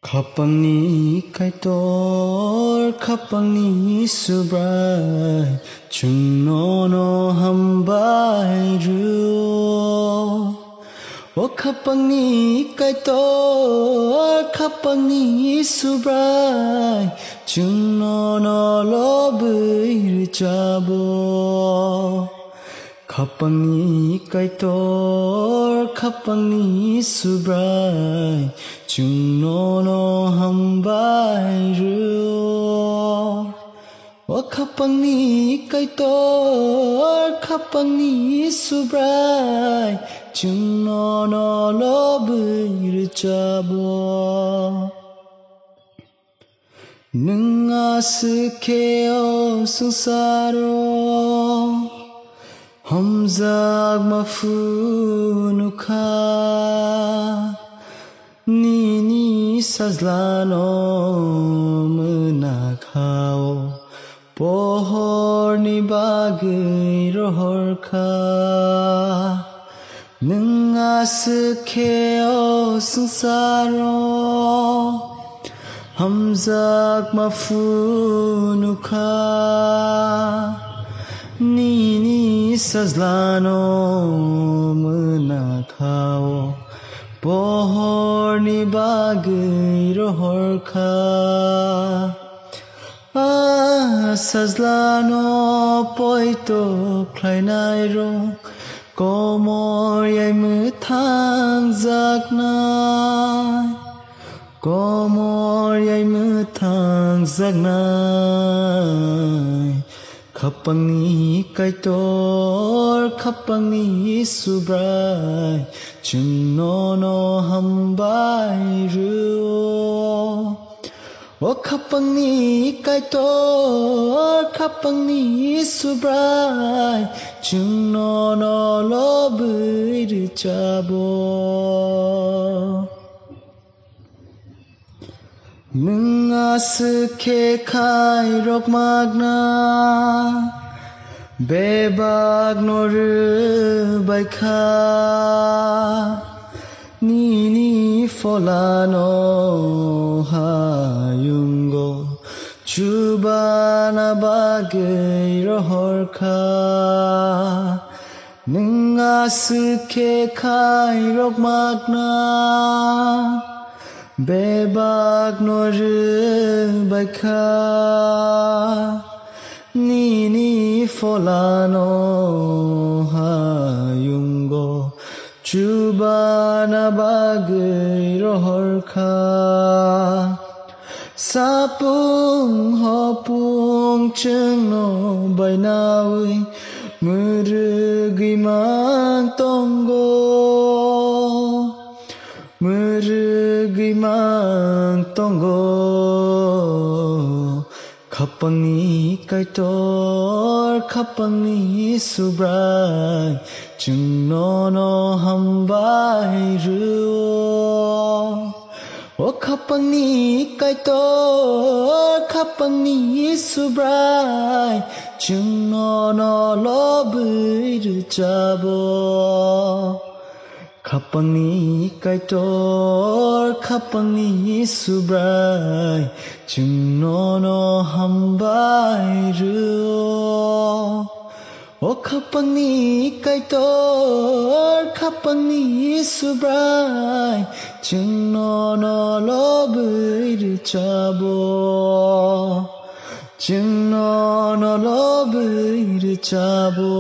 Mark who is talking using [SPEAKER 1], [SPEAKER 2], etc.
[SPEAKER 1] Khapangni kaitor khapangni subrai chungno no hambai ru O khapangni kaitor khapangni subrai chungno no lobui chabo Khapangni kaitor khapangni subrai chungno no hambai ru O khapangni kaitor khapangni subrai chungno no lobui chabo Nunga sikeo susaro Hamzag mafunuka Nini sazlano menakao Pohor ni bagai rohorka Nengasekeo sengsaro Hamzag mafunuka Nini sazlano menakao Pohor ni bagai rohorka Sazlano poito klainai ro Komor yai methang zagnai Komor yai methang zagnai Khapangni kaitor khapangni subrai chungno no hambai ru O khapangni kaitor khapangni subrai chungno no lobui chabo Nengasake kai rok magna Bebag noru baika Nini folano hayungo Chubana bagai rohorka Nengasake kai rok magna Bebag noru baika Nini folano hayungo Chubana bagai rohorka Sapung hopung chungno bainawi Merugi mang tonggo Merugi mang tonggo Khapangni kaitor khapangni subrai chungno no hambai ru O khapangni kaitor khapangni subrai chungno no lobui chabo Khapangni kaitor khapangni subrai chungno no hambai ru O khapangni kaitor khapangni subrai chungno no lobui chabo chungno no lobui chabo